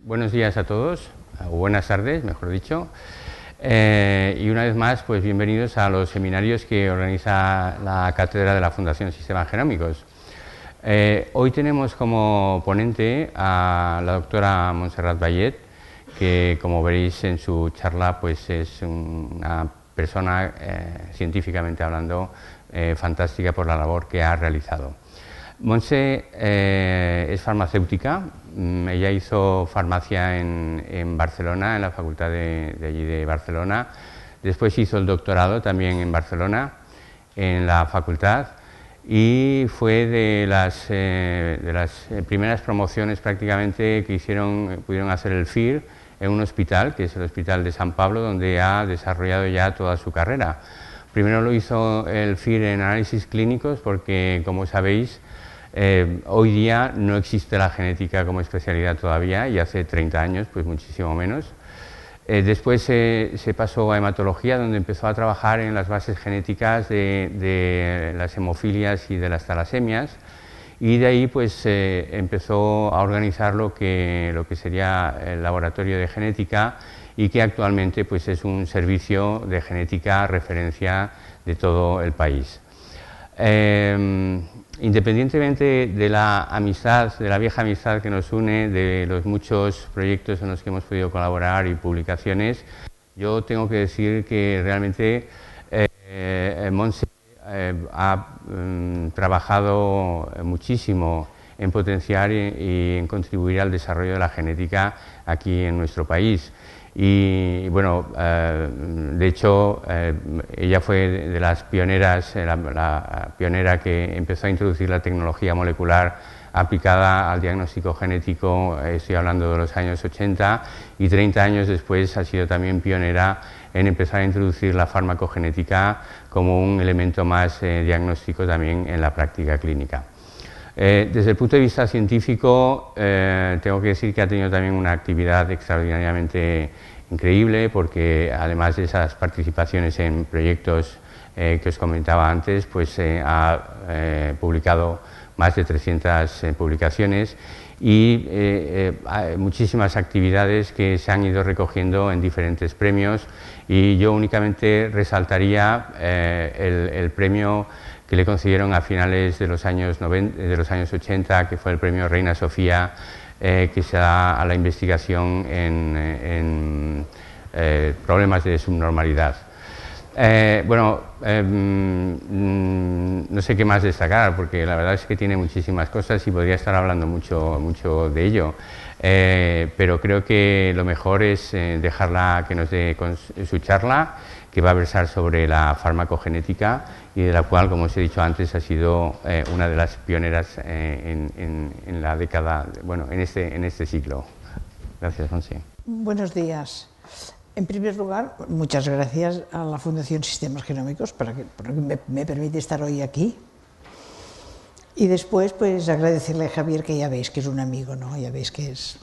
Buenos días a todos, o buenas tardes, mejor dicho. Y una vez más, pues bienvenidos a los seminarios que organiza la Cátedra de la Fundación Sistemas Genómicos. Hoy tenemos como ponente a la doctora Montserrat Vallet, que como veréis en su charla, pues es una persona, científicamente hablando, fantástica por la labor que ha realizado. Montse es farmacéutica. Ella hizo farmacia en Barcelona, en la facultad de allí de Barcelona. Después hizo el doctorado también en Barcelona, en la facultad, y fue de las primeras promociones prácticamente que pudieron hacer el FIR en un hospital, que es el Hospital de San Pablo, donde ha desarrollado ya toda su carrera. Primero lo hizo el FIR en análisis clínicos porque, como sabéis, hoy día no existe la genética como especialidad todavía, y hace 30 años pues muchísimo menos. Después se pasó a hematología, donde empezó a trabajar en las bases genéticas de las hemofilias y de las talasemias, y de ahí pues empezó a organizar lo que sería el laboratorio de genética, y que actualmente pues es un servicio de genética referencia de todo el país. Independientemente de la amistad, de la vieja amistad que nos une, de los muchos proyectos en los que hemos podido colaborar y publicaciones, yo tengo que decir que realmente Montse ha trabajado muchísimo en potenciar y en contribuir al desarrollo de la genética aquí en nuestro país. Y bueno, de hecho, ella fue de las pioneras, la pionera que empezó a introducir la tecnología molecular aplicada al diagnóstico genético. Estoy hablando de los años 80, y 30 años después ha sido también pionera en empezar a introducir la farmacogenética como un elemento más diagnóstico también en la práctica clínica. Desde el punto de vista científico, tengo que decir que ha tenido también una actividad extraordinariamente increíble, porque además de esas participaciones en proyectos que os comentaba antes, pues ha publicado más de 300 publicaciones y muchísimas actividades que se han ido recogiendo en diferentes premios, y yo únicamente resaltaría el premio que le concedieron a finales de los años 80, que fue el premio Reina Sofía, que se da a la investigación en problemas de subnormalidad. No sé qué más destacar, porque la verdad es que tiene muchísimas cosas y podría estar hablando mucho de ello, pero creo que lo mejor es dejarla que nos dé su charla, que va a versar sobre la farmacogenética, y de la cual, como os he dicho antes, ha sido una de las pioneras en la década, bueno, en este siglo. Gracias, Montse. Buenos días. En primer lugar, muchas gracias a la Fundación Sistemas Genómicos por que me permite estar hoy aquí. Y después, pues agradecerle a Javier, que ya veis que es un amigo, ¿no? Ya veis que es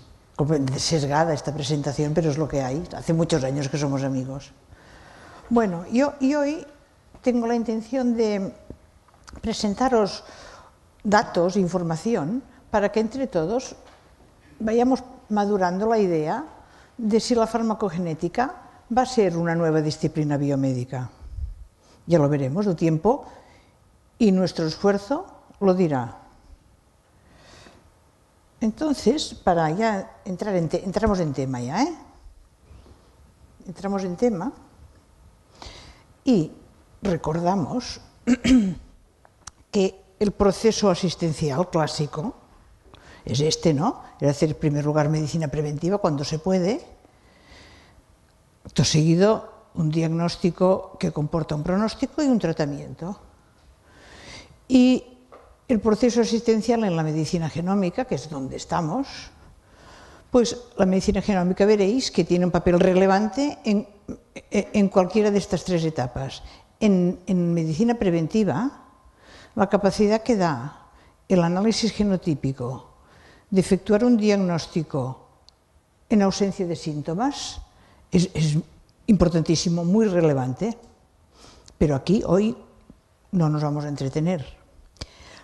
sesgada esta presentación, pero es lo que hay. Hace muchos años que somos amigos. Bueno, y hoy tengo la intención de presentaros datos, información, para que entre todos vayamos madurando la idea de si la farmacogenética va a ser una nueva disciplina biomédica. Ya lo veremos, el tiempo y nuestro esfuerzo lo dirá. Entonces, para ya entramos en tema ya, Entramos en tema y recordamos que el proceso asistencial clásico es este, ¿no? Es hacer en primer lugar medicina preventiva cuando se puede, seguido un diagnóstico que comporta un pronóstico y un tratamiento. Y el proceso asistencial en la medicina genómica, que es donde estamos, pues la medicina genómica veréis que tiene un papel relevante en cualquiera de estas tres etapas. En medicina preventiva, la capacidad que da el análisis genotípico de efectuar un diagnóstico en ausencia de síntomas es importantísimo, muy relevante, pero aquí hoy no nos vamos a entretener.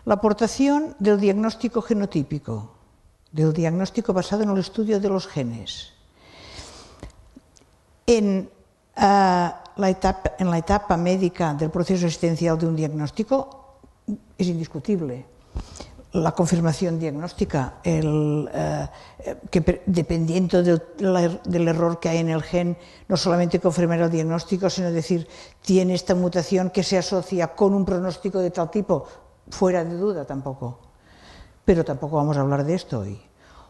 La aportación del diagnóstico genotípico del diagnóstico basado en el estudio de los genes. En la etapa médica del proceso existencial de un diagnóstico es indiscutible. La confirmación diagnóstica, que dependiendo del error que hay en el gen, no solamente confirmar el diagnóstico, sino decir, tiene esta mutación que se asocia con un pronóstico de tal tipo, fuera de duda tampoco. Pero tampoco vamos a hablar de esto hoy.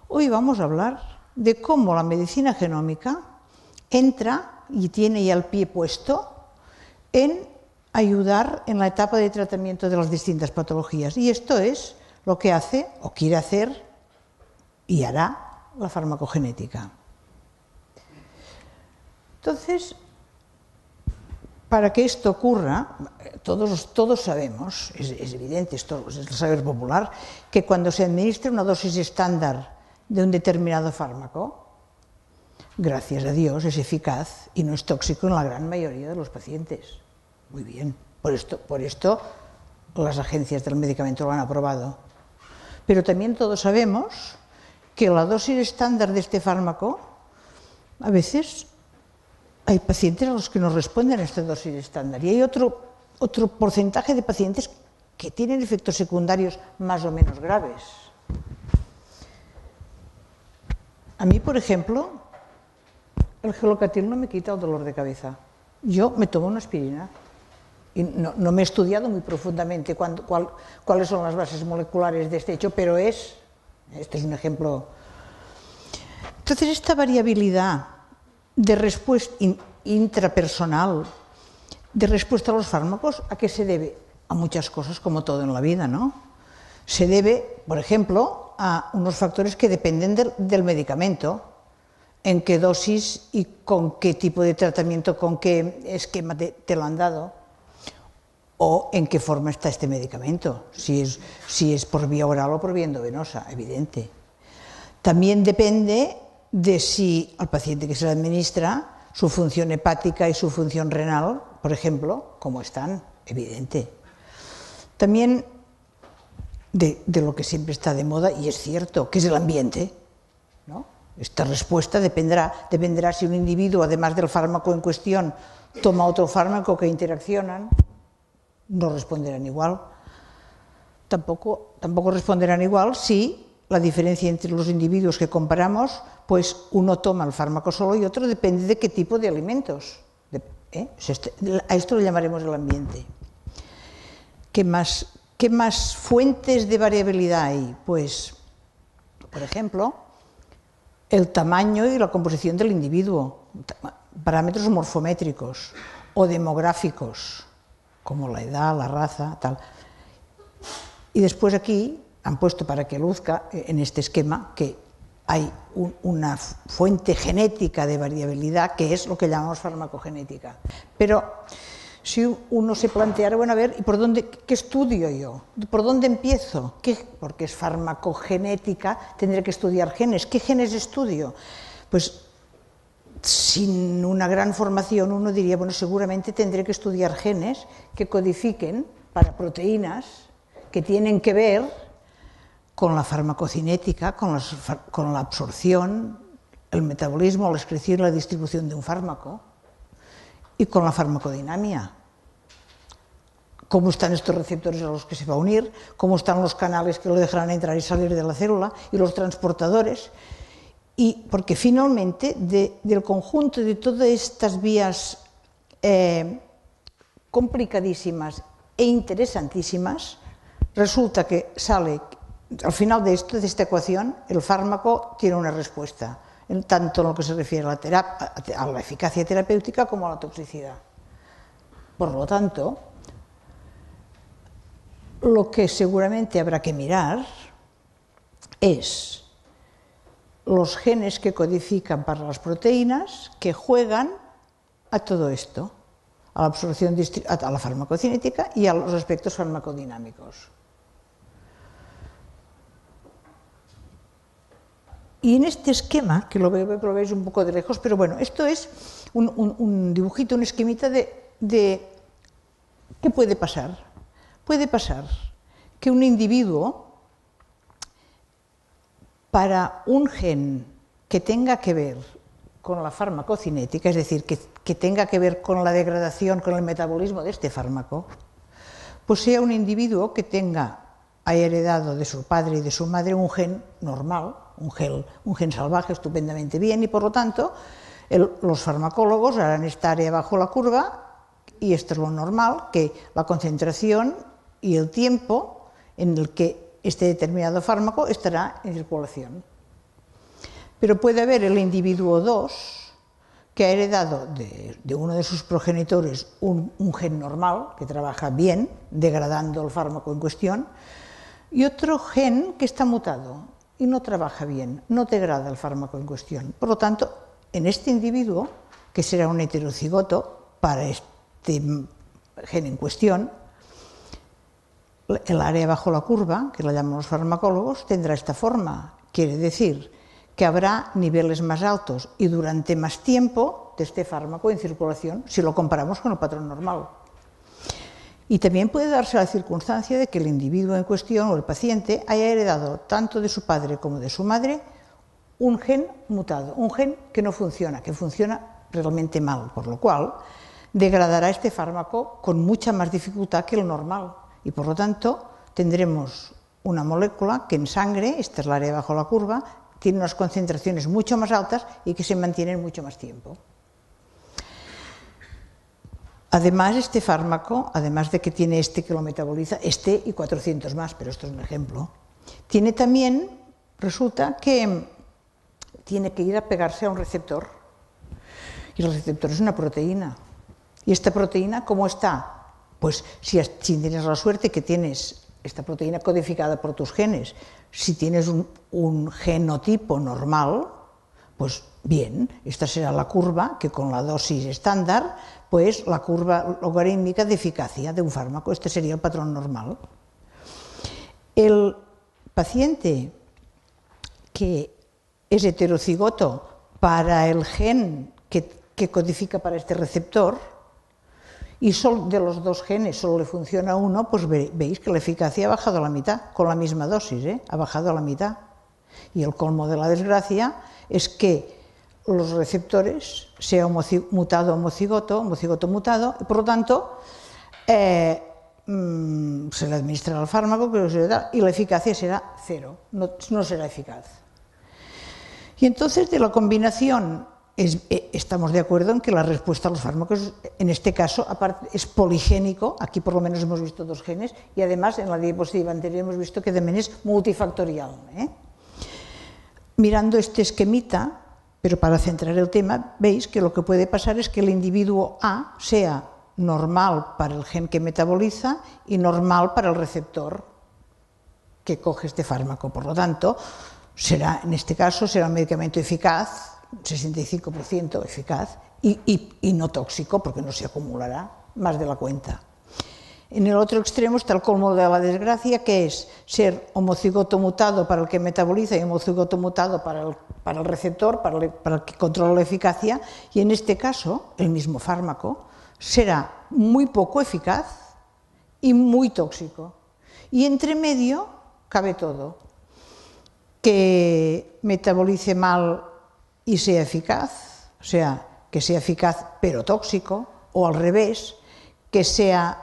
Hoy vamos a hablar de cómo la medicina genómica entra y tiene ya el pie puesto en ayudar en la etapa de tratamiento de las distintas patologías. Y esto es lo que hace o quiere hacer y hará la farmacogenética. Entonces, para que esto ocurra, todos sabemos, es evidente, esto es el saber popular, que cuando se administra una dosis estándar de un determinado fármaco, gracias a Dios es eficaz y no es tóxico en la gran mayoría de los pacientes. Muy bien, por esto las agencias del medicamento lo han aprobado. Pero también todos sabemos que la dosis estándar de este fármaco, a veces hay pacientes a los que no responden a esta dosis estándar y hay otro porcentaje de pacientes que tienen efectos secundarios más o menos graves. A mí, por ejemplo, el gelocatil no me quita el dolor de cabeza. Yo me tomo una aspirina. Y no me he estudiado muy profundamente cuáles son las bases moleculares de este hecho, pero este es un ejemplo. Entonces, esta variabilidad de respuesta intrapersonal, de respuesta a los fármacos, ¿a qué se debe? A muchas cosas, como todo en la vida, ¿no? Se debe, por ejemplo, a unos factores que dependen del medicamento, en qué dosis y con qué tipo de tratamiento, con qué esquema te lo han dado, o en qué forma está este medicamento, si es por vía oral o por vía endovenosa, evidente. También depende de si al paciente que se le administra su función hepática y su función renal, por ejemplo, cómo están, evidente. También de lo que siempre está de moda, y es cierto, que es el ambiente, ¿no? Esta respuesta dependerá si un individuo, además del fármaco en cuestión, toma otro fármaco que interaccionan. No responderán igual. Tampoco responderán igual si la diferencia entre los individuos que comparamos, pues uno toma el fármaco solo y otro depende de qué tipo de alimentos. A esto lo llamaremos el ambiente. ¿Qué más fuentes de variabilidad hay? Pues, por ejemplo, el tamaño y la composición del individuo, parámetros morfométricos o demográficos, como la edad, la raza, tal. Y después aquí han puesto para que luzca en este esquema que hay una fuente genética de variabilidad que es lo que llamamos farmacogenética. Pero si uno se planteara, bueno, a ver, ¿y por dónde, qué estudio yo? ¿Por dónde empiezo? Porque es farmacogenética, tendré que estudiar genes. ¿Qué genes estudio? Pues sin una gran formación uno diría, bueno, seguramente tendré que estudiar genes que codifiquen para proteínas que tienen que ver con la farmacocinética, con la absorción, el metabolismo, la excreción y la distribución de un fármaco, y con la farmacodinámica. Cómo están estos receptores a los que se va a unir, cómo están los canales que lo dejarán entrar y salir de la célula, y los transportadores. Y porque finalmente del conjunto de todas estas vías complicadísimas e interesantísimas, resulta que sale, al final de esta ecuación, el fármaco tiene una respuesta, tanto en lo que se refiere a la eficacia terapéutica como a la toxicidad. Por lo tanto, lo que seguramente habrá que mirar es los genes que codifican para las proteínas que juegan a todo esto, a la absorción, a la farmacocinética y a los aspectos farmacodinámicos. Y en este esquema, que lo veis un poco de lejos, pero bueno, esto es un dibujito, un esquemita de ¿qué puede pasar? Puede pasar que un individuo para un gen que tenga que ver con la farmacocinética, es decir, que tenga que ver con la degradación, con el metabolismo de este fármaco, pues sea un individuo que haya heredado de su padre y de su madre un gen normal, un gen salvaje estupendamente bien, y por lo tanto los farmacólogos harán esta área bajo la curva, y esto es lo normal, que la concentración y el tiempo en el que este determinado fármaco estará en circulación. Pero puede haber el individuo 2 que ha heredado de uno de sus progenitores un gen normal, que trabaja bien, degradando el fármaco en cuestión, y otro gen que está mutado y no trabaja bien, no degrada el fármaco en cuestión. Por lo tanto, en este individuo, que será un heterocigoto para este gen en cuestión, el área bajo la curva, que la llaman los farmacólogos, tendrá esta forma. Quiere decir que habrá niveles más altos y durante más tiempo de este fármaco en circulación, si lo comparamos con el patrón normal. Y también puede darse la circunstancia de que el individuo en cuestión o el paciente haya heredado tanto de su padre como de su madre un gen mutado, un gen que no funciona, que funciona realmente mal, por lo cual degradará este fármaco con mucha más dificultad que el normal. Y por lo tanto tendremos una molécula que en sangre, esta es el área bajo la curva, tiene unas concentraciones mucho más altas y que se mantienen mucho más tiempo. Además, este fármaco, además de que tiene este que lo metaboliza, este y 400 más, pero esto es un ejemplo, tiene también, resulta que tiene que ir a pegarse a un receptor. Y el receptor es una proteína. ¿Y esta proteína cómo está? Pues si tienes la suerte que tienes esta proteína codificada por tus genes, si tienes un genotipo normal, pues bien, esta será la curva que con la dosis estándar, pues la curva logarítmica de eficacia de un fármaco, este sería el patrón normal. El paciente que es heterocigoto para el gen que codifica para este receptor, y solo de los dos genes solo le funciona uno, pues veis que la eficacia ha bajado a la mitad, con la misma dosis, ha bajado a la mitad. Y el colmo de la desgracia es que los receptores, sea mutado o homocigoto mutado, y por lo tanto se le administra el fármaco y la eficacia será cero, no será eficaz. Y entonces de la combinación estamos de acuerdo en que la respuesta a los fármacos, en este caso, aparte, es poligénico. Aquí por lo menos hemos visto dos genes y además en la diapositiva anterior hemos visto que también es multifactorial. Mirando este esquemita, pero para centrar el tema, veis que lo que puede pasar es que el individuo A sea normal para el gen que metaboliza y normal para el receptor que coge este fármaco. Por lo tanto, en este caso será un medicamento eficaz, 65% eficaz y no tóxico, porque no se acumulará más de la cuenta. En el otro extremo está el colmo de la desgracia, que es ser homocigoto mutado para el que metaboliza y homocigoto mutado para el receptor, para el que controla la eficacia, y en este caso el mismo fármaco será muy poco eficaz y muy tóxico. Y entre medio cabe todo: que metabolice mal y sea eficaz, o sea, que sea eficaz pero tóxico, o al revés, que sea...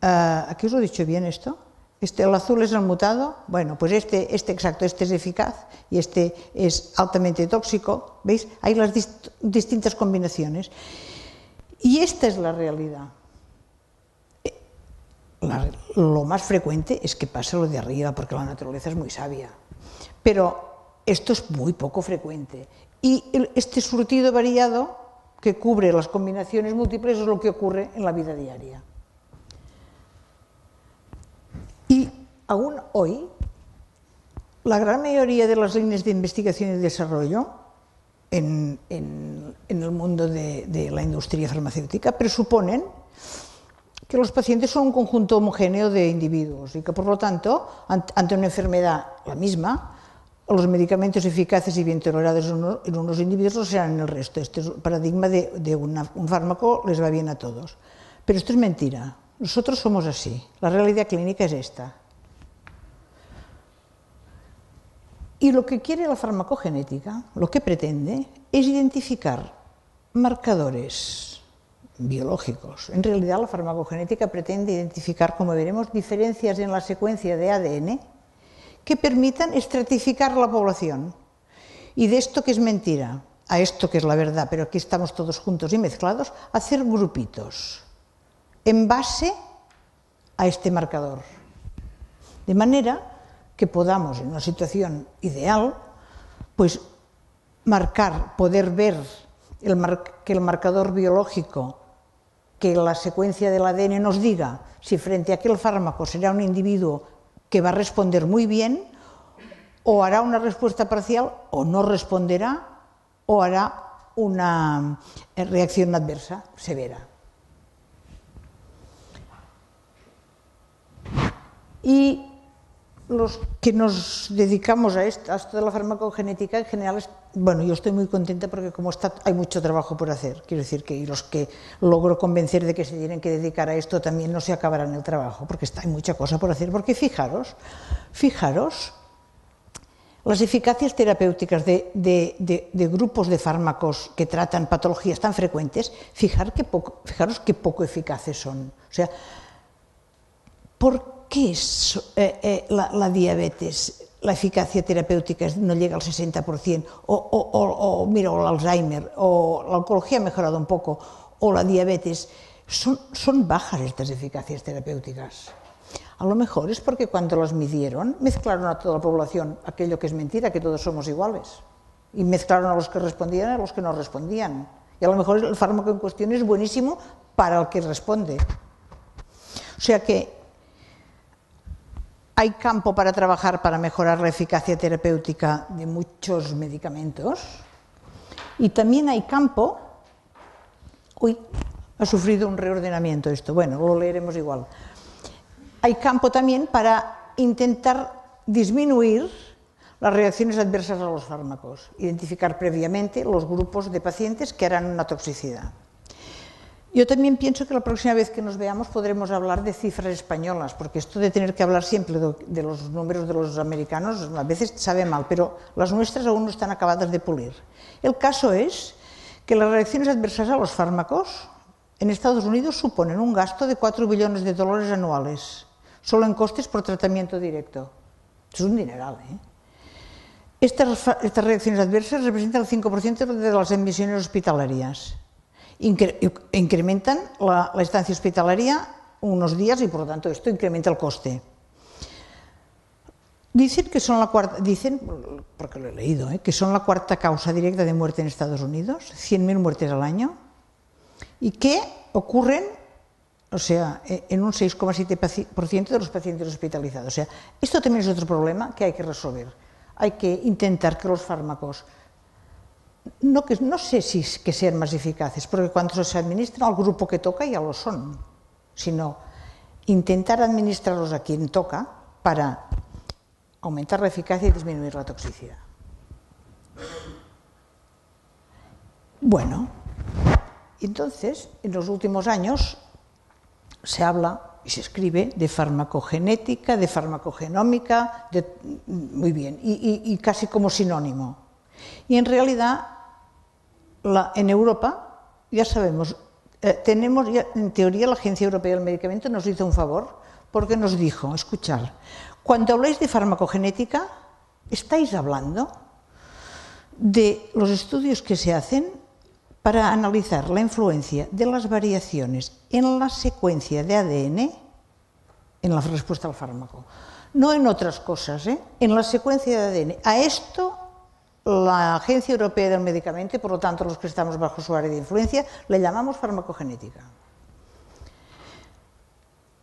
¿aquí os lo he dicho bien esto? El azul es el mutado, bueno, pues este es eficaz y este es altamente tóxico, ¿veis? Hay las distintas combinaciones. Y esta es la realidad. Lo más frecuente es que pase lo de arriba, porque la naturaleza es muy sabia. Pero esto es muy poco frecuente. Y este surtido variado que cubre las combinaciones múltiples es lo que ocurre en la vida diaria. Y aún hoy, la gran mayoría de las líneas de investigación y desarrollo en el mundo de la industria farmacéutica presuponen que los pacientes son un conjunto homogéneo de individuos y que, por lo tanto, ante una enfermedad la misma, los medicamentos eficaces y bien tolerados en unos individuos serán en el resto. Este es el paradigma de un fármaco les va bien a todos. Pero esto es mentira. Nosotros somos así. La realidad clínica es esta. Y lo que quiere la farmacogenética, lo que pretende, es identificar marcadores biológicos. En realidad la farmacogenética pretende identificar, como veremos, diferencias en la secuencia de ADN que permitan estratificar la población. Y de esto que es mentira a esto que es la verdad, pero aquí estamos todos juntos y mezclados, hacer grupitos en base a este marcador. De manera que podamos, en una situación ideal, pues poder ver que el marcador biológico, que la secuencia del ADN nos diga si frente a aquel fármaco será un individuo que va a responder muy bien, o hará una respuesta parcial, o no responderá, o hará una reacción adversa severa. Y los que nos dedicamos a esto de la farmacogenética, en general, bueno, yo estoy muy contenta porque como hay mucho trabajo por hacer. Quiero decir que los que logro convencer de que se tienen que dedicar a esto también no se acabarán el trabajo, porque hay mucha cosa por hacer. Porque fijaros, las eficacias terapéuticas de grupos de fármacos que tratan patologías tan frecuentes, fijaros qué poco eficaces son. O sea, ¿por qué la diabetes, la eficacia terapéutica no llega al 60%? Mira, o el Alzheimer, o la oncología ha mejorado un poco, o la diabetes. Son bajas estas eficacias terapéuticas. A lo mejor es porque cuando las midieron, mezclaron a toda la población aquello que es mentira, que todos somos iguales. Y mezclaron a los que respondían y a los que no respondían. Y a lo mejor el fármaco en cuestión es buenísimo para el que responde. O sea que hay campo para trabajar para mejorar la eficacia terapéutica de muchos medicamentos. Y también hay campo... Uy, ha sufrido un reordenamiento esto. Bueno, lo leeremos igual. Hay campo también para intentar disminuir las reacciones adversas a los fármacos, identificar previamente los grupos de pacientes que harán una toxicidad. Yo también pienso que la próxima vez que nos veamos podremos hablar de cifras españolas, porque esto de tener que hablar siempre de los números de los americanos a veces sabe mal, pero las nuestras aún no están acabadas de pulir. El caso es que las reacciones adversas a los fármacos en Estados Unidos suponen un gasto de 4 billones de dólares anuales, solo en costes por tratamiento directo. Es un dineral, ¿eh? Estas reacciones adversas representan el 5% de las admisiones hospitalarias. Incrementan la estancia hospitalaria unos días y, por lo tanto, esto incrementa el coste. Dicen que son porque lo he leído, que son la cuarta causa directa de muerte en Estados Unidos, 100.000 muertes al año, y que ocurren, o sea, en un 6,7% de los pacientes hospitalizados. O sea, esto también es otro problema que hay que resolver. Hay que intentar que los fármacos, no sé si que sean más eficaces, porque cuando se administran al grupo que toca ya lo son, sino intentar administrarlos a quien toca para aumentar la eficacia y disminuir la toxicidad. Bueno, entonces, en los últimos años se habla y se escribe de farmacogenética, de farmacogenómica, muy bien, y casi como sinónimo. Y en realidad, en Europa, ya sabemos, en teoría la Agencia Europea del Medicamento nos hizo un favor porque nos dijo, escuchad, cuando habláis de farmacogenética, estáis hablando de los estudios que se hacen para analizar la influencia de las variaciones en la secuencia de ADN en la respuesta al fármaco. No en otras cosas, en la secuencia de ADN. A esto la Agencia Europea del Medicamento, por lo tanto los que estamos bajo su área de influencia, le llamamos farmacogenética.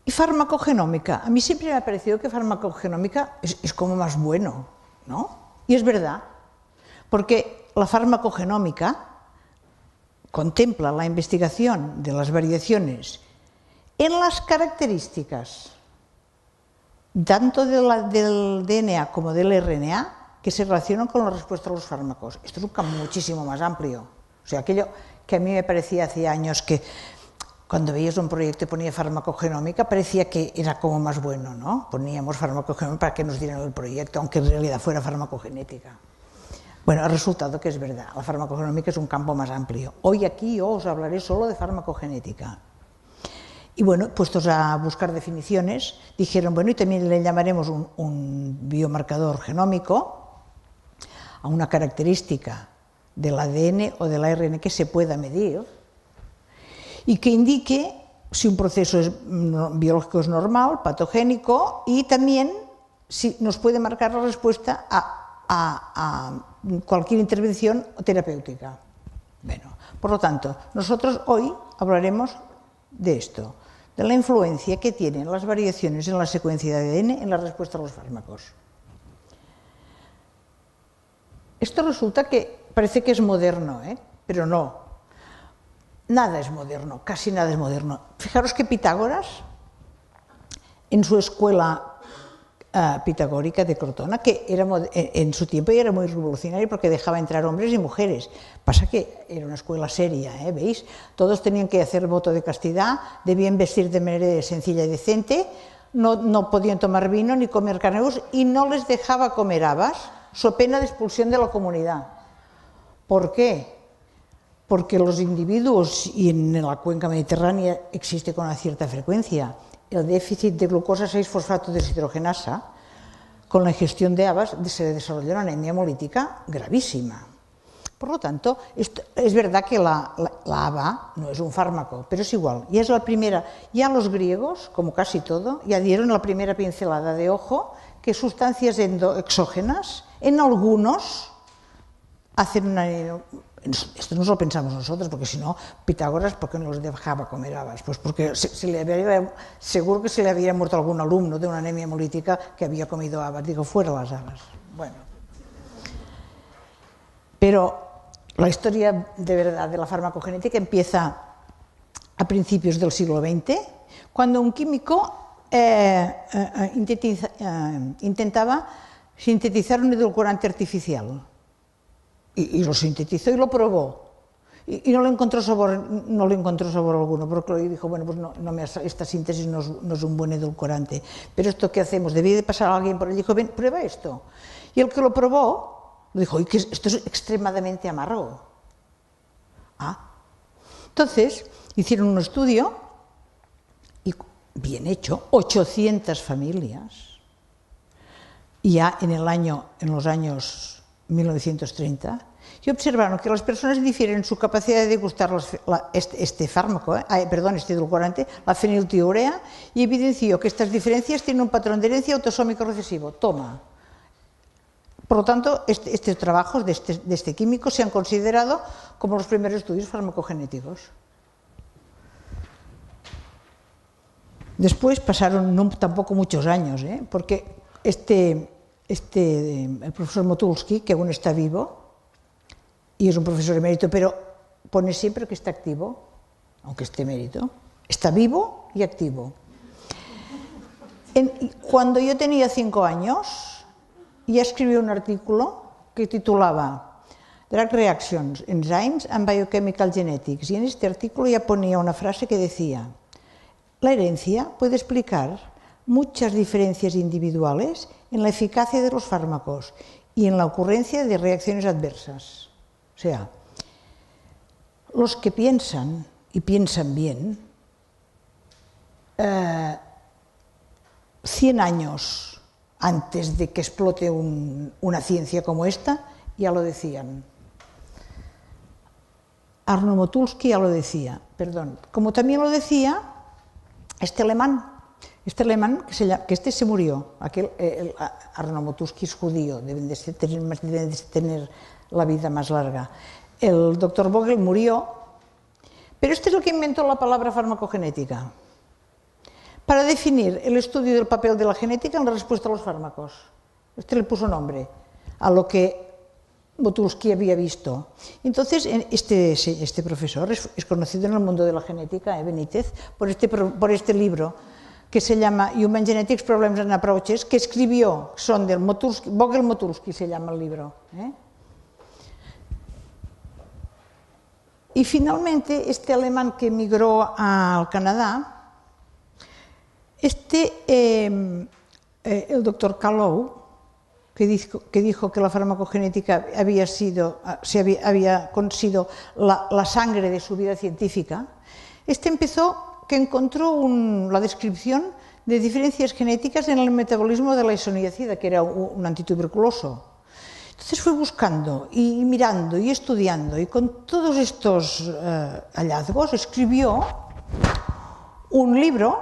Y farmacogenómica. A mí siempre me ha parecido que farmacogenómica es como más bueno, ¿no? Y es verdad, porque la farmacogenómica contempla la investigación de las variaciones en las características tanto del DNA como del RNA que se relacionan con la respuesta a los fármacos. Esto es un campo muchísimo más amplio. O sea, aquello que a mí me parecía hace años que cuando veías un proyecto y ponía farmacogenómica, parecía que era como más bueno, ¿no? Poníamos farmacogenómica para que nos dieran el proyecto, aunque en realidad fuera farmacogenética. Bueno, ha resultado que es verdad, la farmacogenómica es un campo más amplio. Hoy aquí yo os hablaré solo de farmacogenética. Y bueno, puestos a buscar definiciones, dijeron, bueno, y también le llamaremos un biomarcador genómico a una característica del ADN o del ARN que se pueda medir y que indique si un proceso biológico es normal, patogénico, y también si nos puede marcar la respuesta a cualquier intervención terapéutica. Bueno, por lo tanto, nosotros hoy hablaremos de esto, de la influencia que tienen las variaciones en la secuencia de ADN en la respuesta a los fármacos. Esto resulta que parece que es moderno, pero no. Nada es moderno, casi nada es moderno. Fijaros que Pitágoras, en su escuela pitagórica de Crotona, que en su tiempo era muy revolucionario porque dejaba entrar hombres y mujeres. Pasa que era una escuela seria, ¿veis? Todos tenían que hacer voto de castidad, debían vestir de manera sencilla y decente, no podían tomar vino ni comer carnes y no les dejaba comer habas, so pena de expulsión de la comunidad. ¿Por qué? Porque los individuos, y en la cuenca mediterránea existe con una cierta frecuencia, el déficit de glucosa 6-fosfato deshidrogenasa, con la ingestión de habas se desarrolla una anemia hemolítica gravísima. Por lo tanto, es verdad que la haba no es un fármaco, pero es igual. Y es la primera, ya los griegos, como casi todo, ya dieron la primera pincelada de ojo que sustancias exógenas, en algunos, hacen una... Esto no lo pensamos nosotros, porque si no, Pitágoras, ¿por qué no los dejaba comer habas? Pues porque seguro que se le había muerto algún alumno de una anemia hemolítica que había comido habas. Digo, fuera las habas. Bueno. Pero la historia de verdad de la farmacogenética empieza a principios del siglo XX, cuando un químico intentaba sintetizar un edulcorante artificial. Y lo sintetizó y lo probó. Y no le encontró sabor alguno, porque dijo, bueno, pues esta síntesis no es un buen edulcorante. Pero esto, ¿qué hacemos? Debía de pasar a alguien por allí y dijo, ven, prueba esto. Y el que lo probó, le dijo, que esto es extremadamente amargo. Entonces, hicieron un estudio, y bien hecho, 800 familias, y ya en los años 1930, y observaron que las personas difieren en su capacidad de degustar este fármaco, este edulcorante, la feniltiourea, y evidenció que estas diferencias tienen un patrón de herencia autosómico recesivo. Toma. Por lo tanto, estos trabajos de este químico se han considerado como los primeros estudios farmacogenéticos. Después pasaron tampoco muchos años, porque el profesor Motulsky, que aún está vivo, y es un profesor emérito, pero pone siempre que está activo, aunque esté emérito, está vivo y activo. Cuando yo tenía 5 años, ya escribió un artículo que titulaba Drug Reactions, Enzymes and Biochemical Genetics, y en este artículo ya ponía una frase que decía: la herencia puede explicar muchas diferencias individuales en la eficacia de los fármacos y en la ocurrencia de reacciones adversas. O sea, los que piensan, y piensan bien, 100 años antes de que explote una ciencia como esta, ya lo decían. Arno Motulsky ya lo decía, como también lo decía este alemán, que se murió, Arno Motulsky es judío, deben de tener la vida más larga. El doctor Vogel murió, pero este es el que inventó la palabra farmacogenética, para definir el estudio del papel de la genética en la respuesta a los fármacos. Este le puso nombre a lo que Motulsky había visto. Entonces, este profesor es conocido en el mundo de la genética, Benítez, por este libro que se llama Human Genetics Problems and Approaches, que escribió, son del Vogel-Motulsky, se llama el libro. Y finalmente, este alemán que emigró al Canadá, el doctor Callow, que dijo que la farmacogenética había sido la sangre de su vida científica, encontró la descripción de diferencias genéticas en el metabolismo de la isoniazida, que era un antituberculoso. Entonces fue buscando y mirando y estudiando, y con todos estos hallazgos escribió un libro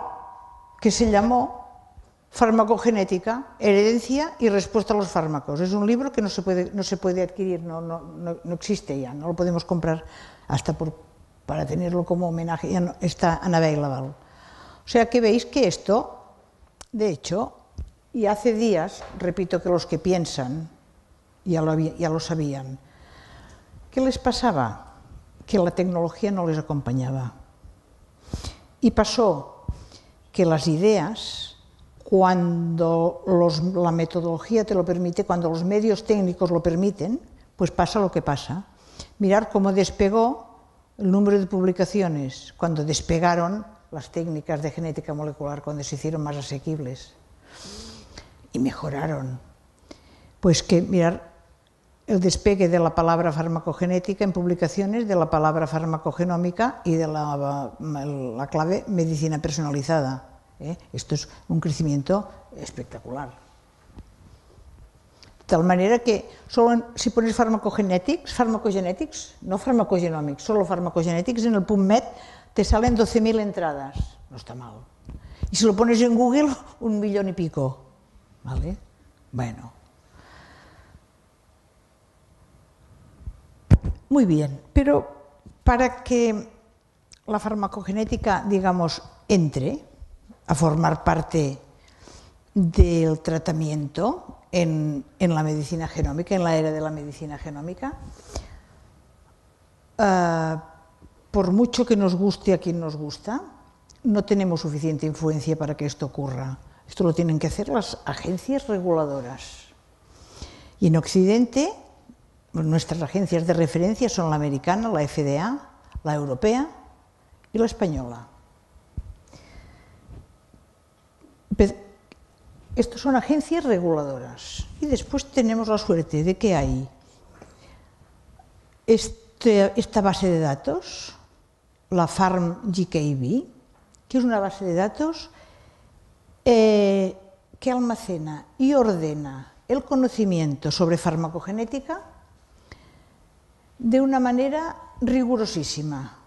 que se llamó Farmacogenética, herencia y respuesta a los fármacos. Es un libro que no se puede adquirir, no existe ya, no lo podemos comprar hasta para tenerlo como homenaje, ya no, está unavailable. O sea que veis que esto, de hecho, y hace días, repito que los que piensan ya lo sabían, ¿qué les pasaba? Que la tecnología no les acompañaba. Y pasó que las ideas, cuando la metodología te lo permite, cuando los medios técnicos lo permiten, pues pasa lo que pasa. Mirar cómo despegó el número de publicaciones cuando despegaron las técnicas de genética molecular, cuando se hicieron más asequibles y mejoraron. Pues que mirar el despegue de la palabra farmacogenética en publicaciones, de la palabra farmacogenómica y de la clave medicina personalizada. Esto es un crecimiento espectacular. De tal manera que si pones farmacogenetics, no farmacogenomics, solo farmacogenetics, en el PubMed te salen 12.000 entradas. No está mal. Y si lo pones en Google, 1 millón y pico. ¿Vale? Bueno. Muy bien, pero para que la farmacogenética, digamos, entre a formar parte del tratamiento en la medicina genómica, en la era de la medicina genómica, por mucho que nos guste a quien nos gusta, no tenemos suficiente influencia para que esto ocurra. Esto lo tienen que hacer las agencias reguladoras. Y en Occidente, nuestras agencias de referencia son la americana, la FDA, la europea y la española. Estas son agencias reguladoras. Y después tenemos la suerte de que hay esta base de datos, la PharmGKB, que es una base de datos que almacena y ordena el conocimiento sobre farmacogenética de una manera rigurosísima.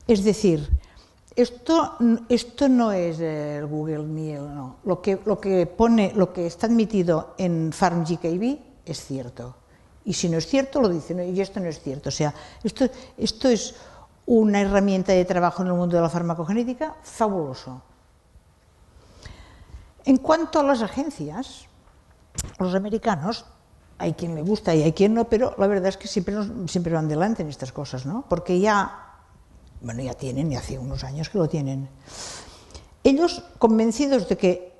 Es decir, esto no es el Google ni el no. Lo que está admitido en PharmGKB es cierto. Y si no es cierto, lo dice, ¿no? Y esto no es cierto. O sea, esto es una herramienta de trabajo en el mundo de la farmacogenética fabuloso. En cuanto a las agencias, los americanos, hay quien le gusta y hay quien no, pero la verdad es que siempre van delante en estas cosas, ¿no? Porque ya tienen, y hace unos años que lo tienen. Ellos convencidos de que,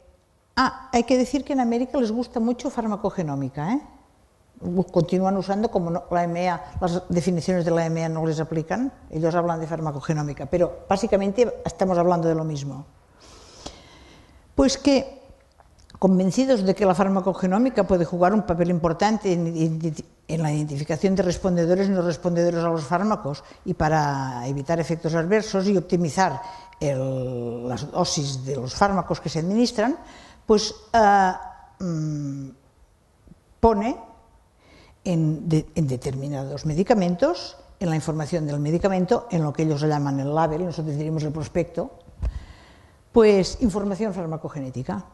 hay que decir que en América les gusta mucho farmacogenómica, continúan usando, como la EMEA, las definiciones de la EMEA no les aplican, ellos hablan de farmacogenómica, pero básicamente estamos hablando de lo mismo. Pues que, convencidos de que la farmacogenómica puede jugar un papel importante en la identificación de respondedores y no respondedores a los fármacos y para evitar efectos adversos y optimizar las dosis de los fármacos que se administran, pues pone en determinados medicamentos, en la información del medicamento, en lo que ellos llaman el label, nosotros diríamos el prospecto, pues información farmacogenética.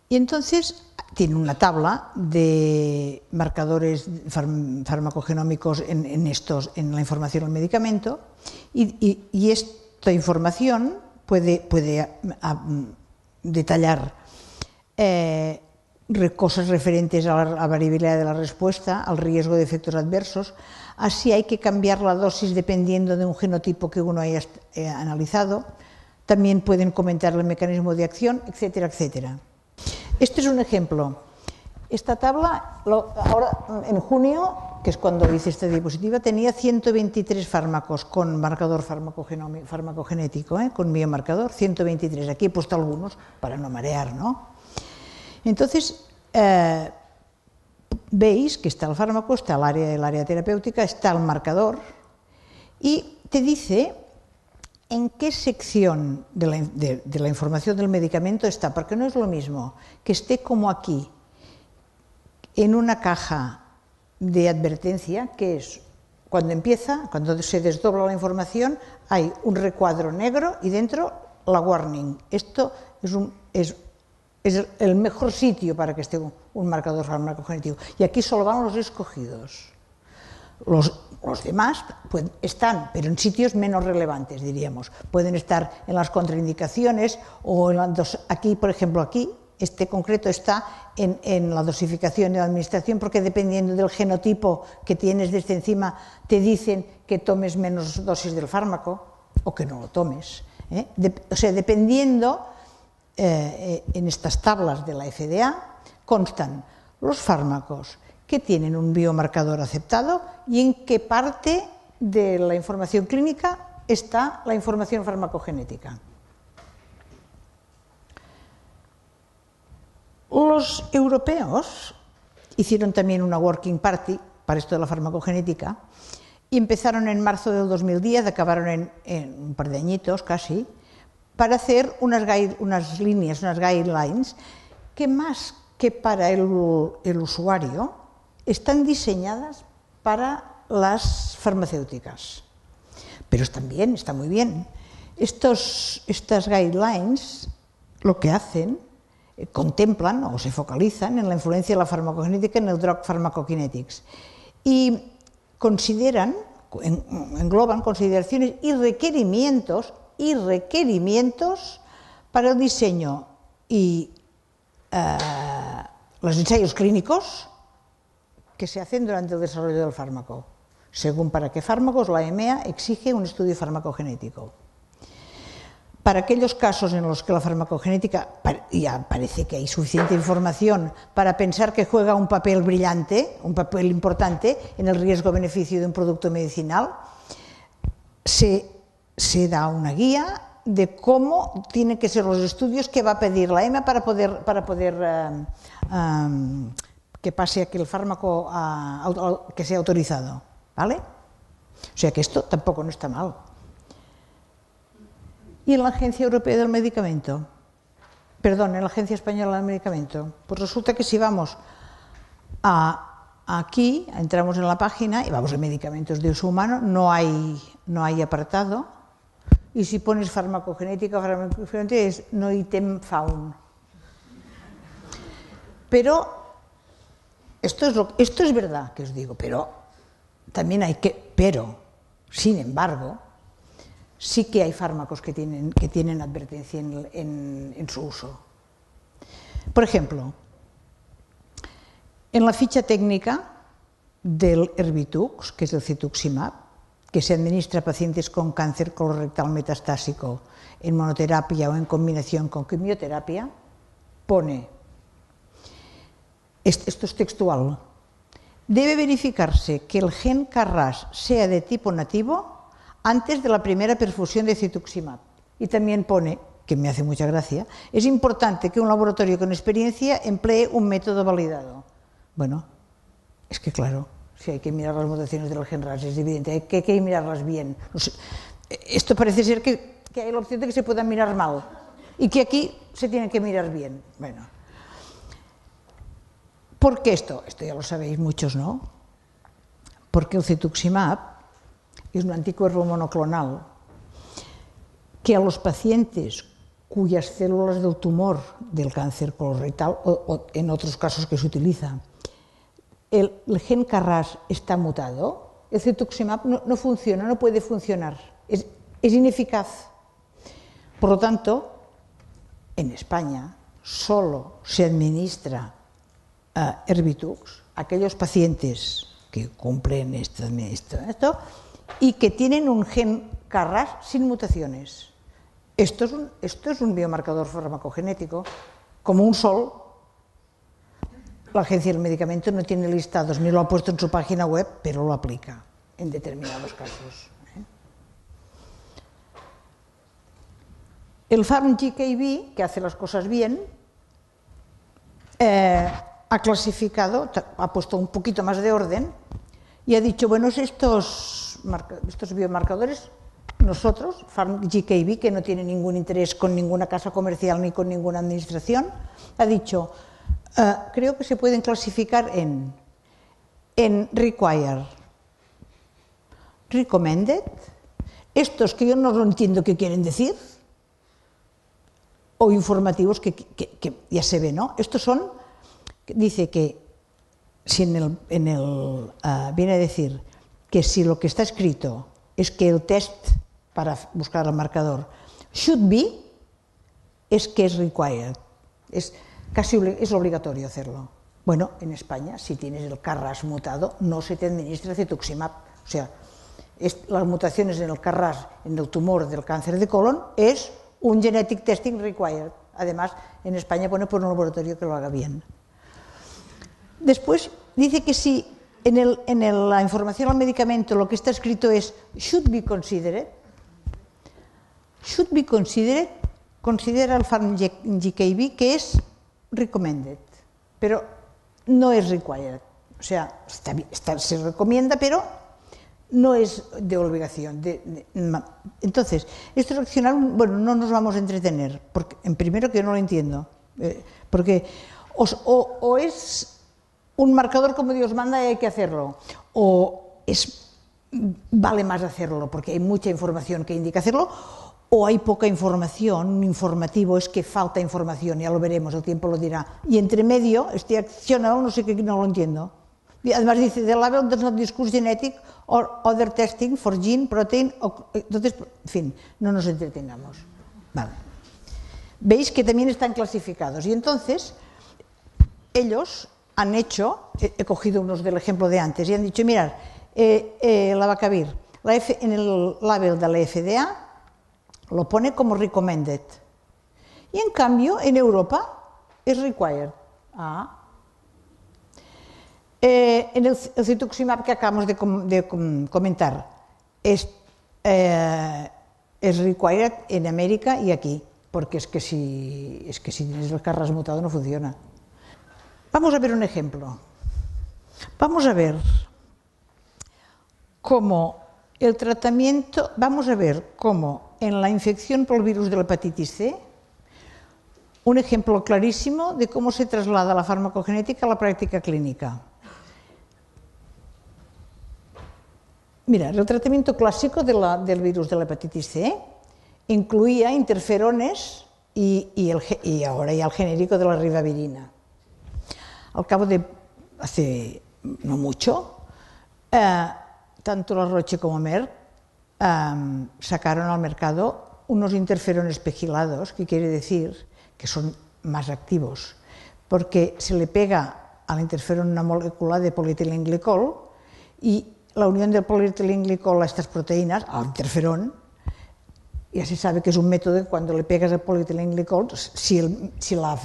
Y entonces tiene una tabla de marcadores farmacogenómicos en la información del medicamento y esta información puede detallar cosas referentes a la variabilidad de la respuesta, al riesgo de efectos adversos. Así hay que cambiar la dosis dependiendo de un genotipo que uno haya analizado. También pueden comentar el mecanismo de acción, etcétera, etcétera. Este es un ejemplo. Esta tabla, ahora en junio, que es cuando hice esta diapositiva, tenía 123 fármacos con marcador farmacogenético, con biomarcador, 123. Aquí he puesto algunos para no marear, ¿no? Entonces, veis que está el fármaco, está el área terapéutica, está el marcador y te dice en qué sección de la información del medicamento está, porque no es lo mismo que esté como aquí, en una caja de advertencia, que es cuando se desdobla la información, hay un recuadro negro y dentro la warning. Esto es el mejor sitio para que esté un marcador farmacogenético. Y aquí solo van los escogidos. Los demás están, pero en sitios menos relevantes, diríamos. Pueden estar en las contraindicaciones o aquí, por ejemplo, aquí. Este concreto está en la dosificación y la administración, porque dependiendo del genotipo que tienes de esta enzima, te dicen que tomes menos dosis del fármaco o que no lo tomes. O sea, dependiendo, en estas tablas de la FDA constan los fármacos que tienen un biomarcador aceptado y en qué parte de la información clínica está la información farmacogenética. Los europeos hicieron también una working party para esto de la farmacogenética y empezaron en marzo del 2010, acabaron en un par de añitos casi, para hacer unas líneas, unas guidelines, que más que para el usuario, están diseñadas para las farmacéuticas. Pero están bien, está muy bien. Estas guidelines lo que hacen, contemplan o se focalizan en la influencia de la farmacogenética en el drug pharmacokinetics y engloban consideraciones y requerimientos para el diseño y los ensayos clínicos que se hacen durante el desarrollo del fármaco. Según para qué fármacos, la EMEA exige un estudio farmacogenético. Para aquellos casos en los que la farmacogenética ya parece que hay suficiente información para pensar que juega un papel brillante, un papel importante en el riesgo-beneficio de un producto medicinal, se da una guía de cómo tienen que ser los estudios que va a pedir la EMA para poder que pase aquel fármaco que sea autorizado, ¿vale? O sea que esto tampoco no está mal. ¿Y en la Agencia Europea del Medicamento? Perdón, en la Agencia Española del Medicamento. Pues resulta que si vamos aquí, entramos en la página y vamos a medicamentos de uso humano, no hay apartado. Y si pones farmacogenética es no item found. Pero esto es verdad que os digo, pero también sin embargo, sí que hay fármacos que tienen advertencia en su uso. Por ejemplo, en la ficha técnica del Erbitux, que es el cetuximab, que se administra a pacientes con cáncer colorectal metastásico en monoterapia o en combinación con quimioterapia, pone, esto es textual, debe verificarse que el gen KRAS sea de tipo nativo antes de la primera perfusión de cetuximab. Y también pone, que me hace mucha gracia, es importante que un laboratorio con experiencia emplee un método validado. Bueno, es que claro, si hay que mirar las mutaciones del gen RAS, es evidente que hay que mirarlas bien. No sé, esto parece ser que hay la opción de que se puedan mirar mal y que aquí se tienen que mirar bien. Bueno, ¿por qué esto? Esto ya lo sabéis muchos, ¿no? Porque el cetuximab es un anticuerpo monoclonal que a los pacientes cuyas células del tumor del cáncer colorectal o en otros casos que se utiliza, el gen KRAS está mutado, el cetuximab no funciona, no puede funcionar, es ineficaz. Por lo tanto, en España solo se administra Erbitux a aquellos pacientes que cumplen esto y que tienen un gen KRAS sin mutaciones. Esto es un biomarcador farmacogenético, como un sol. la Agencia del Medicamento no tiene listados ni lo ha puesto en su página web, pero lo aplica en determinados casos. El PharmGKB, que hace las cosas bien, ha clasificado, ha puesto un poquito más de orden y ha dicho, bueno, estos biomarcadores, nosotros, PharmGKB, que no tiene ningún interés con ninguna casa comercial ni con ninguna administración, ha dicho, creo que se pueden clasificar en required, recommended, estos que yo no lo entiendo qué quieren decir, o informativos que ya se ve, ¿no? Estos son, dice que si viene a decir que si lo que está escrito es que el test para buscar el marcador should be, es que es required, es obligatorio hacerlo. Bueno, en España, si tienes el KRAS mutado, no se te administra cetuximab. O sea, las mutaciones en el KRAS, en el tumor del cáncer de colon, es un genetic testing required. Además, en España pone por un laboratorio que lo haga bien. Después dice que si en la información al medicamento lo que está escrito es should be considered, considera el PharmGKB que es recommended, pero no es required. O sea, se recomienda, pero no es de obligación. Entonces, esto es opcional. Bueno, no nos vamos a entretener, porque en primero que yo no lo entiendo, porque o es un marcador como Dios manda y hay que hacerlo, o vale más hacerlo porque hay mucha información que indica hacerlo, o hay poca información, un informativo es que falta información, ya lo veremos, el tiempo lo dirá, y entre medio, este accionado, no sé qué, no lo entiendo. Y además dice, the level does not discuss genetic or other testing for gene, protein, entonces, en fin, no nos entretengamos. Vale. Veis que también están clasificados, y entonces, ellos han hecho, he cogido unos del ejemplo de antes, y han dicho, mirad, el abacavir, en el label de la FDA, lo pone como recommended. Y en cambio, en Europa, es required. En el cetuximab que acabamos de comentar, es required en América y aquí, porque es que si tienes el KRAS mutado no funciona. Vamos a ver un ejemplo. Vamos a ver cómo el tratamiento, vamos a ver cómo en la infección por el virus de la hepatitis C, un ejemplo clarísimo de cómo se traslada la farmacogenética a la práctica clínica. Mira, el tratamiento clásico del virus de la hepatitis C incluía interferones y ahora ya el genérico de la ribavirina. Al cabo de hace no mucho, tanto la Roche como Merck sacaron al mercado unos interferones pegilados, que quiere decir que son más activos, porque se le pega al interferón una molécula de polietilenglicol y la unión del polietilenglicol a estas proteínas, al interferón, ya se sabe que es un método que cuando le pegas el polietilenglicol, si la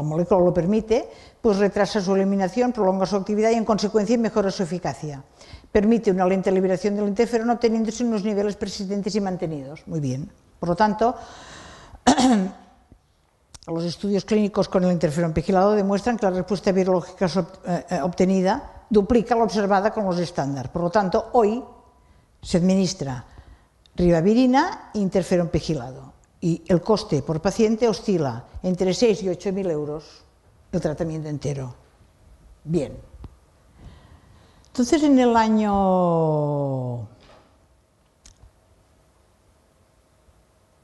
molécula lo permite, pues retrasa su eliminación, prolonga su actividad y en consecuencia mejora su eficacia. Permite una lenta liberación del interferón obteniéndose unos niveles persistentes y mantenidos. Muy bien. Por lo tanto, los estudios clínicos con el interferón pegilado demuestran que la respuesta virológica obtenida duplica la observada con los estándar. Por lo tanto, hoy se administra ribavirina e interferón pegilado y el coste por paciente oscila entre 6 y 8.000 euros el tratamiento entero. Bien. Entonces, en el año...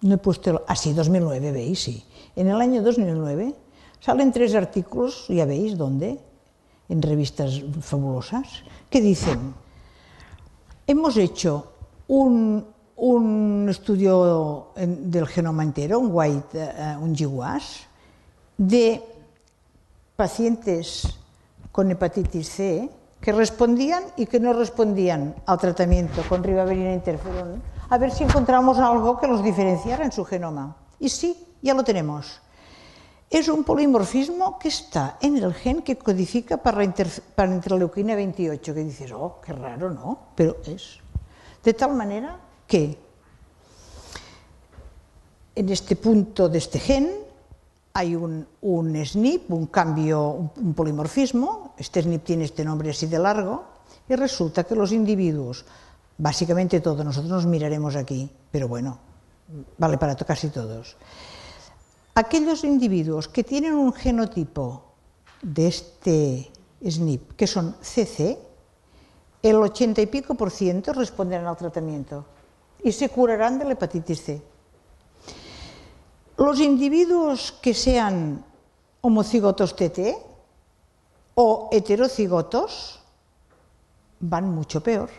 No he puesto... sí, 2009, ¿veis? Sí. En el año 2009 salen 3 artículos, ya veis, ¿dónde? En revistas fabulosas, que dicen, hemos hecho un estudio del genoma entero, un GWAS, de pacientes con hepatitis C que respondían y que no respondían al tratamiento con ribavirina e interferón, a ver si encontramos algo que los diferenciara en su genoma. Y sí, ya lo tenemos. es un polimorfismo que está en el gen que codifica para interleuquina 28, que dices, oh, qué raro, ¿no? Pero es. De tal manera que en este punto de este gen hay un SNP, un cambio, un polimorfismo. Este SNP tiene este nombre así de largo, y resulta que los individuos, básicamente todos, nosotros nos miraremos aquí, pero bueno, vale para casi todos. Aquellos individuos que tienen un genotipo de este SNP, que son CC, el 80 y pico % responderán al tratamiento y se curarán de la hepatitis C. Los individuos que sean homocigotos TT o heterocigotos van mucho peor,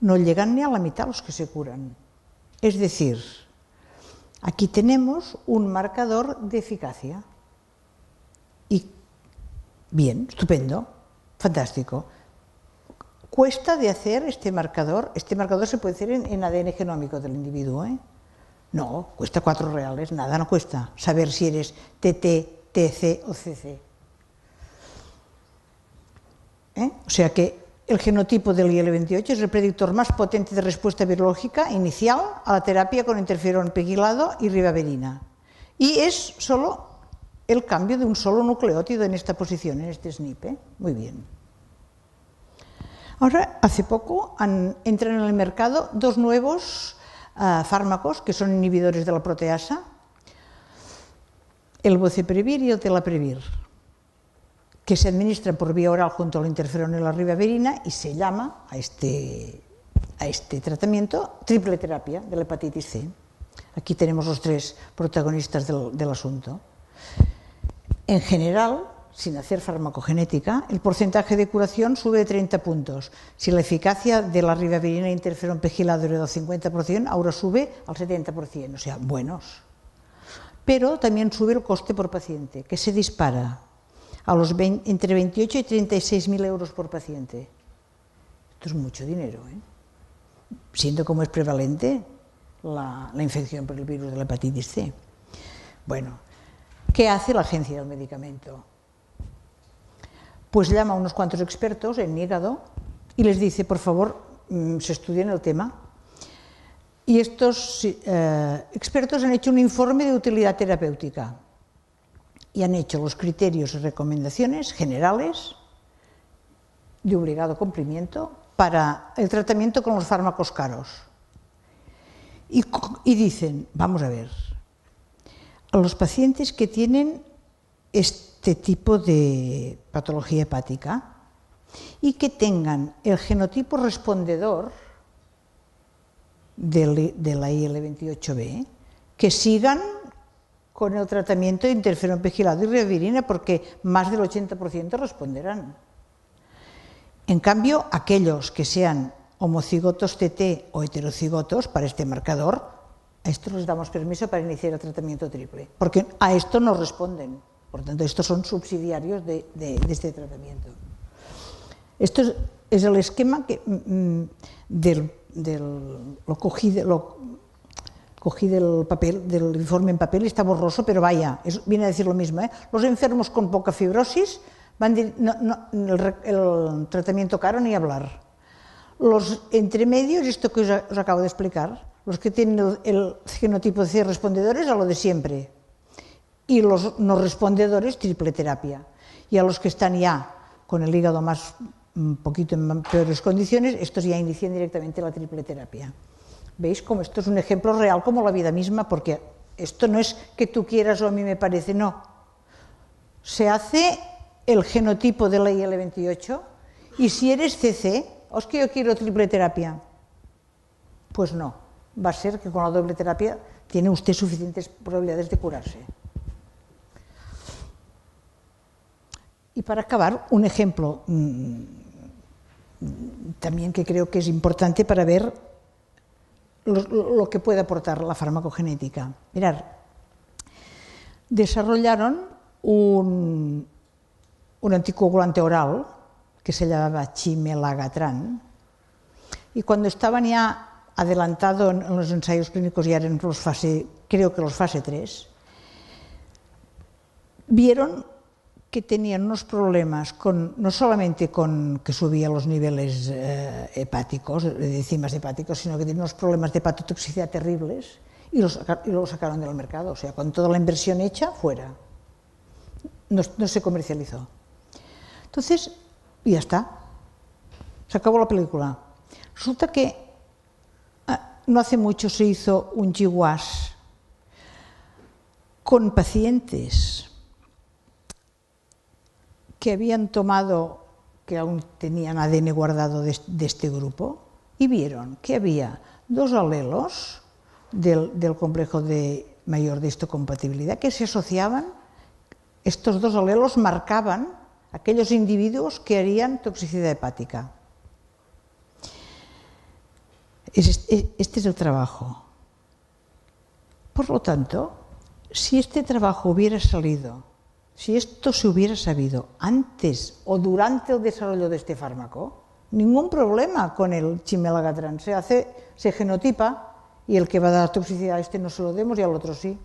no llegan ni a la mitad los que se curan. Es decir, aquí tenemos un marcador de eficacia. Y bien, estupendo, fantástico. Cuesta de hacer este marcador se puede hacer en ADN genómico del individuo, ¿eh? No, cuesta 4 reales, nada, no cuesta saber si eres TT, TC o CC. O sea que el genotipo del IL-28 es el predictor más potente de respuesta virológica inicial a la terapia con interferón pegilado y ribavirina. Y es solo el cambio de un solo nucleótido en esta posición, en este SNP. Muy bien. Ahora, hace poco entran en el mercado 2 nuevos fármacos que son inhibidores de la proteasa, el boceprevir y el telaprevir, que se administran por vía oral junto al interferón y la ribavirina, y se llama a este tratamiento triple terapia de la hepatitis C. Aquí tenemos los 3 protagonistas del asunto. En general, sin hacer farmacogenética, el porcentaje de curación sube de 30 puntos. Si la eficacia de la ribavirina e interferón pegilado era del 50%, ahora sube al 70%, o sea, buenos. Pero también sube el coste por paciente, que se dispara a entre 28 y 36.000 euros por paciente. Esto es mucho dinero, ¿eh? Siendo como es prevalente la infección por el virus de la hepatitis C. Bueno, ¿qué hace la Agencia del Medicamento? Pues llama a unos cuantos expertos en hígado y les dice, por favor, se estudien el tema. Y estos expertos han hecho un informe de utilidad terapéutica y han hecho los criterios y recomendaciones generales de obligado cumplimiento para el tratamiento con los fármacos caros. Y dicen, vamos a ver, a los pacientes que tienen este tipo de patología hepática y que tengan el genotipo respondedor de la IL-28B, que sigan con el tratamiento de interferón pegilado y ribavirina, porque más del 80% responderán. En cambio, aquellos que sean homocigotos TT o heterocigotos para este marcador, a estos les damos permiso para iniciar el tratamiento triple, porque a esto no responden. Por tanto, estos son subsidiarios de este tratamiento. Esto es el esquema que lo cogí del papel, del informe en papel, y está borroso, pero vaya, viene a decir lo mismo, ¿eh? Los enfermos con poca fibrosis el tratamiento caro ni hablar. Los entremedios, esto que os acabo de explicar, los que tienen el genotipo C respondedores, a lo de siempre. Y los no respondedores, triple terapia. Y a los que están ya con el hígado un poquito en peores condiciones, estos ya inician directamente la triple terapia. ¿Veis cómo esto es un ejemplo real como la vida misma? Porque esto no es que tú quieras o a mí me parece, no. Se hace el genotipo de la IL-28 y si eres CC, ¿o es que yo quiero triple terapia? Pues no, va a ser que con la doble terapia tiene usted suficientes probabilidades de curarse. Y para acabar, un ejemplo también que creo que es importante para ver lo que puede aportar la farmacogenética. Mirad, desarrollaron un anticoagulante oral que se llamaba chimelagatrán, y cuando estaban ya adelantados en los ensayos clínicos, ya eran creo que los fase 3, vieron que tenían unos problemas no solamente con que subían los niveles hepáticos, de enzimas hepáticos, sino que tenían unos problemas de hepatotoxicidad terribles y lo sacaron del mercado. O sea, con toda la inversión hecha, fuera. No se comercializó. Entonces, ya está. Se acabó la película. Resulta que no hace mucho se hizo un GWAS con pacientes que habían tomado, que aún tenían ADN guardado de este grupo, y vieron que había 2 alelos del complejo mayor de histocompatibilidad que se asociaban. Estos 2 alelos marcaban aquellos individuos que harían toxicidad hepática. Este es el trabajo. Por lo tanto, si este trabajo hubiera salido, si esto se hubiera sabido antes o durante el desarrollo de este fármaco, ningún problema con el chimelagatrán. Se genotipa y el que va a dar toxicidad a este no se lo demos y al otro sí.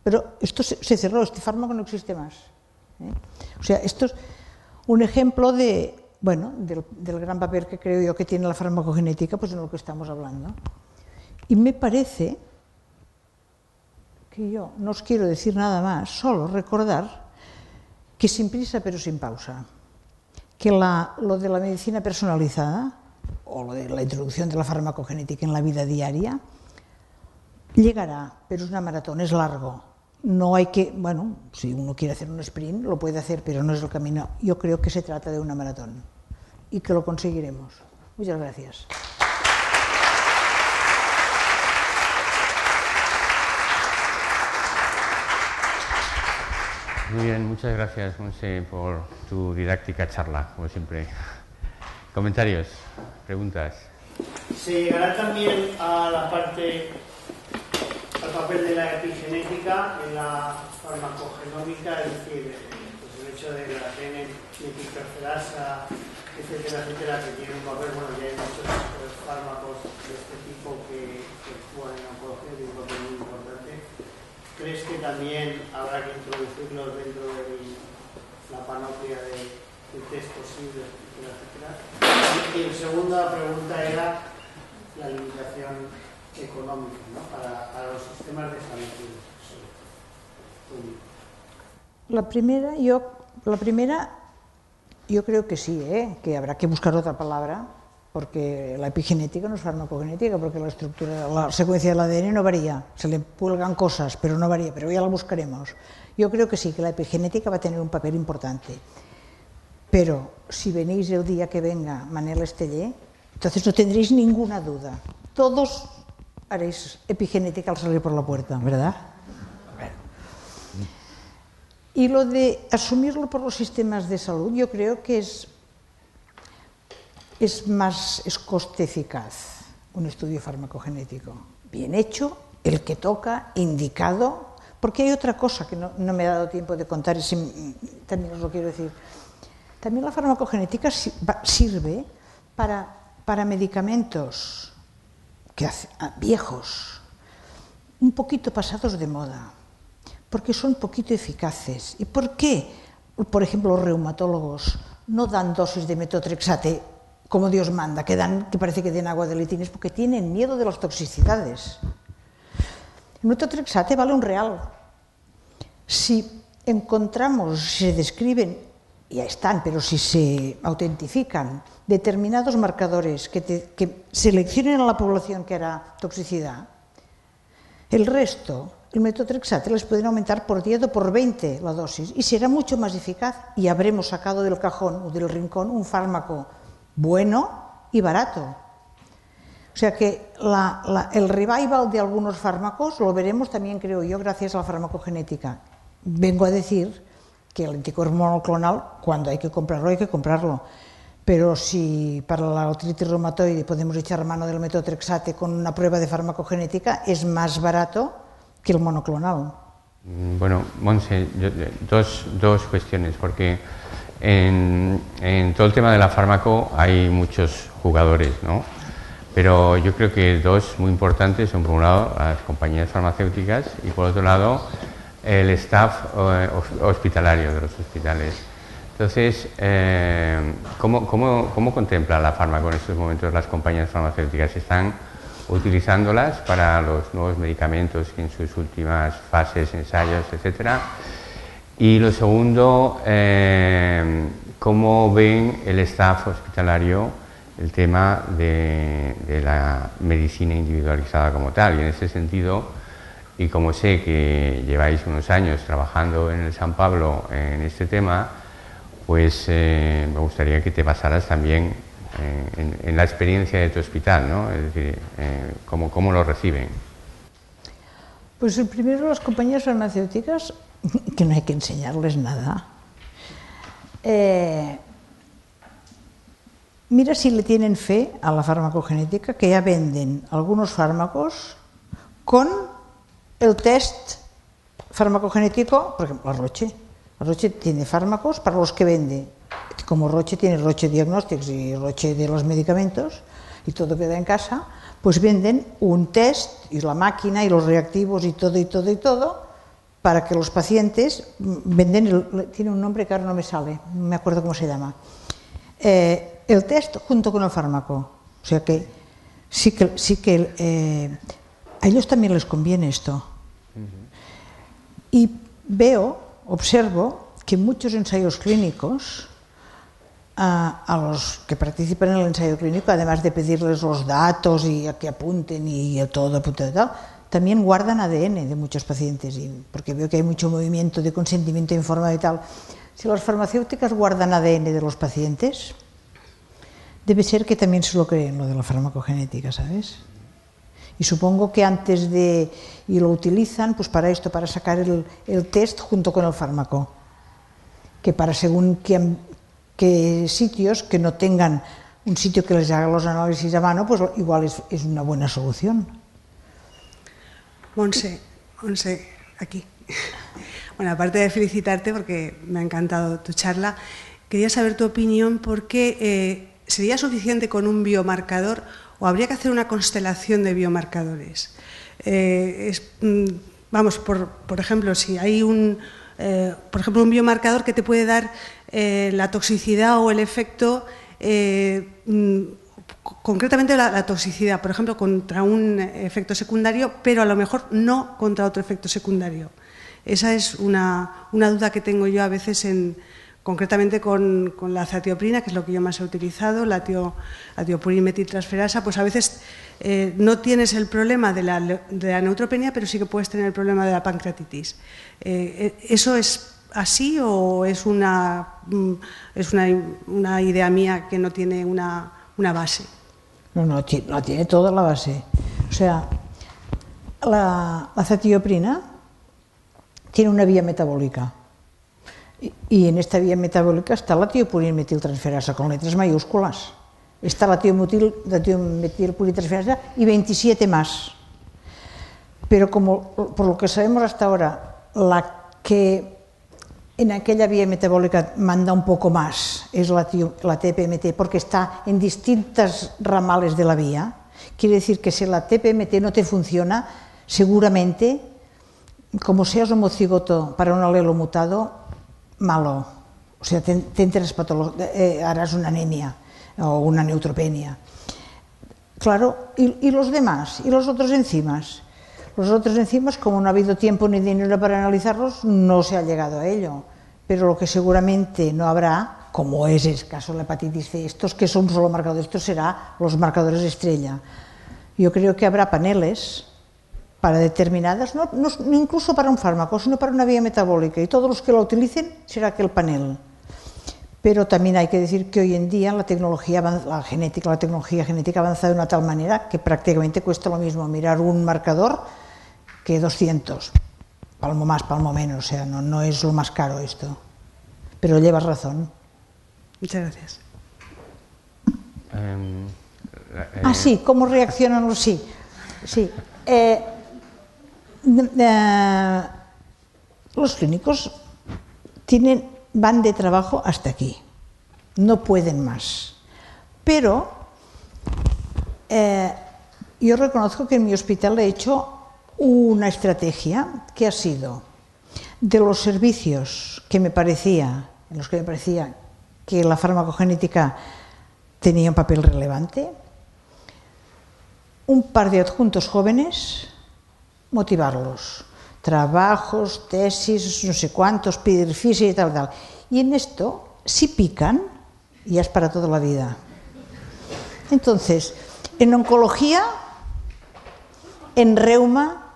Pero esto se cerró, este fármaco no existe más. O sea, esto es un ejemplo del gran papel que creo yo que tiene la farmacogenética, pues en lo que estamos hablando. Y me parece que yo no os quiero decir nada más, solo recordar que sin prisa pero sin pausa, que lo de la medicina personalizada o lo de la introducción de la farmacogenética en la vida diaria llegará, pero es una maratón, es largo. No hay que, si uno quiere hacer un sprint, lo puede hacer, pero no es el camino. Yo creo que se trata de una maratón y que lo conseguiremos. Muchas gracias. Muy bien, muchas gracias, Monse, por tu didáctica charla, como siempre. ¿Comentarios? ¿Preguntas? Se llegará también a la parte, al papel de la epigenética en la farmacogenómica, es decir, pues el hecho de la metilperferasa, etcétera, que tiene un papel, ya hay muchos fármacos de este tipo que actúan en oncología, tiene un papel muy importante. ¿Crees que también habrá que introducirlos dentro de la panoplia de test posibles, etcétera? Y la segunda pregunta era la limitación económica, ¿no? para los sistemas de salud. La primera, yo creo que sí, que habrá que buscar otra palabra, porque la epigenética no es farmacogenética, porque la secuencia del ADN no varía, se le cuelgan cosas, pero no varía, pero ya la buscaremos. Yo creo que sí, que la epigenética va a tener un papel importante, pero si venís el día que venga Manel Esteller, entonces no tendréis ninguna duda, todos haréis epigenética al salir por la puerta, ¿verdad? Y lo de asumirlo por los sistemas de salud, yo creo que es coste eficaz un estudio farmacogenético. Bien hecho, el que toca, indicado, porque hay otra cosa que no me ha dado tiempo de contar, y también os lo quiero decir. También la farmacogenética sirve para medicamentos viejos, un poquito pasados de moda, porque son poquito eficaces. ¿Y por qué, por ejemplo, los reumatólogos no dan dosis de metotrexate como Dios manda, que parece que den agua de litines, porque tienen miedo de las toxicidades? El metotrexate vale $1. Si encontramos, se describen, ya están, pero si se autentifican determinados marcadores que seleccionen a la población que hará toxicidad, el resto, el metotrexate, les pueden aumentar por 10 o por 20 la dosis y será mucho más eficaz y habremos sacado del cajón o del rincón un fármaco bueno y barato. O sea que el revival de algunos fármacos lo veremos también, creo yo, gracias a la farmacogenética. Vengo a decir que el anticuerpo monoclonal, cuando hay que comprarlo. Pero si para la artritis reumatoide podemos echar mano del metotrexate con una prueba de farmacogenética, es más barato que el monoclonal. Bueno, Monse, dos cuestiones, porque en todo el tema de la fármaco hay muchos jugadores, ¿no? Pero yo creo que dos muy importantes son, por un lado, las compañías farmacéuticas y, por otro lado, el staff hospitalario de los hospitales. Entonces, ¿cómo contempla la fármaco en estos momentos las compañías farmacéuticas? ¿Están utilizándolas para los nuevos medicamentos en sus últimas fases, ensayos, etcétera? Y lo segundo, ¿cómo ven el staff hospitalario el tema de la medicina individualizada como tal? Y en ese sentido, y como sé que lleváis unos años trabajando en el San Pablo en este tema, pues me gustaría que te basaras también en la experiencia de tu hospital, ¿no? Es decir, ¿cómo lo reciben? Pues el primero, las compañías farmacéuticas, que no hay que enseñarles nada. Mira si le tienen fe a la farmacogenética, que ya venden algunos fármacos con el test farmacogenético, por ejemplo, la Roche. La Roche tiene fármacos para los que vende. Como Roche tiene Roche Diagnostics y Roche de los medicamentos, y todo queda en casa, pues venden un test y la máquina y los reactivos y todo, para que los pacientes tiene un nombre que ahora no me sale, no me acuerdo cómo se llama, el test junto con el fármaco. O sea que sí que a ellos también les conviene esto. Y observo que muchos ensayos clínicos, a los que participan en el ensayo clínico, además de pedirles los datos y a que apunten y a todo apuntado y tal, también guardan ADN de muchos pacientes, porque veo que hay mucho movimiento de consentimiento informado y tal. Si las farmacéuticas guardan ADN de los pacientes, debe ser que también se lo creen, lo de la farmacogenética, ¿sabes? Y supongo que y lo utilizan pues para esto, para sacar el test junto con el fármaco, que para según qué sitios que no tengan un sitio que les haga los análisis a mano, pues igual es una buena solución. Monse, aquí. Bueno, aparte de felicitarte porque me ha encantado tu charla, quería saber tu opinión porque ¿sería suficiente con un biomarcador o habría que hacer una constelación de biomarcadores? Por ejemplo, si hay un biomarcador que te puede dar la toxicidad o el efecto, concretamente la toxicidad, por ejemplo, contra un efecto secundario, pero a lo mejor no contra otro efecto secundario. Esa es una duda que tengo yo a veces concretamente con la azatioprina, que es lo que yo más he utilizado, la tiopurinmetiltransferasa, pues a veces no tienes el problema de la neutropenia, pero sí que puedes tener el problema de la pancreatitis. ¿Eso es así o es una idea mía que no tiene una base? No, tiene toda la base. O sea, la azatioprina tiene una vía metabólica. Y en esta vía metabólica está la tiopurinmetiltransferasa con letras mayúsculas. Está la tiometilpurintransferasa y 27 más. Pero por lo que sabemos hasta ahora, la que en aquella vía metabólica manda un poco más es la TPMT, porque está en distintas ramales de la vía. Quiere decir que si la TPMT no te funciona, seguramente, como seas homocigoto para un alelo mutado, malo, o sea, harás una anemia o una neutropenia. Claro, y los demás, y los otros enzimas. Los otros enzimas, como no ha habido tiempo ni dinero para analizarlos, no se ha llegado a ello. Pero lo que seguramente no habrá, como es el caso de la hepatitis C, estos que son solo marcadores, estos serán los marcadores estrella. Yo creo que habrá paneles para determinadas, no incluso para un fármaco, sino para una vía metabólica, y todos los que lo utilicen será aquel panel. Pero también hay que decir que hoy en día la tecnología genética ha avanzado de una tal manera que prácticamente cuesta lo mismo mirar un marcador que 200, palmo más, palmo menos, o sea, no es lo más caro esto. Pero llevas razón. Muchas gracias. Sí, ¿cómo reaccionan los sí? Sí. Los clínicos van de trabajo hasta aquí, no pueden más. Pero yo reconozco que en mi hospital he hecho una estrategia que ha sido de los servicios en los que me parecía que la farmacogenética tenía un papel relevante, un par de adjuntos jóvenes, motivarlos, trabajos, tesis, no sé cuántos, pedir física y tal. Y en esto, si pican, ya es para toda la vida. Entonces, en oncología, en reuma,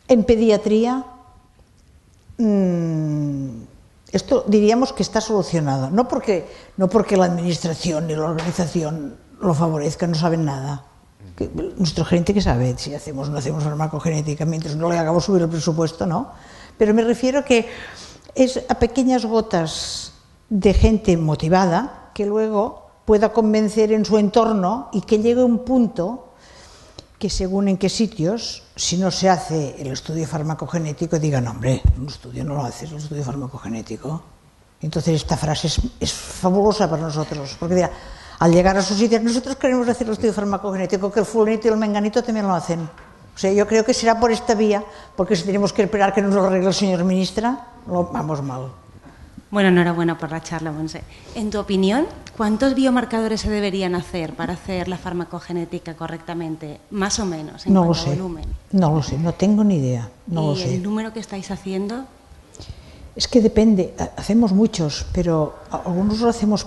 en pediatría, esto diríamos que está solucionado, no porque la administración ni la organización lo favorezcan, no saben nada. Nuestro gerente que sabe si hacemos o no hacemos farmacogenética, mientras no le hagamos subir el presupuesto, no. Pero me refiero que es a pequeñas gotas de gente motivada que luego pueda convencer en su entorno y que llegue a un punto que según en qué sitios, si no se hace el estudio farmacogenético, digan, hombre, un estudio no lo haces, el estudio farmacogenético. Entonces esta frase es fabulosa para nosotros, porque dirá, al llegar a sus sitios, nosotros queremos hacer el estudio farmacogenético, que el fulanito y el menganito también lo hacen. O sea, yo creo que será por esta vía, porque si tenemos que esperar que nos lo arregle el señor ministra, lo vamos mal. Bueno, enhorabuena por la charla, Montse. En tu opinión, ¿cuántos biomarcadores se deberían hacer para hacer la farmacogenética correctamente? Más o menos, en cuanto a volumen. No lo sé, no tengo ni idea. ¿Y el número que estáis haciendo? Es que depende, hacemos muchos, pero algunos lo hacemos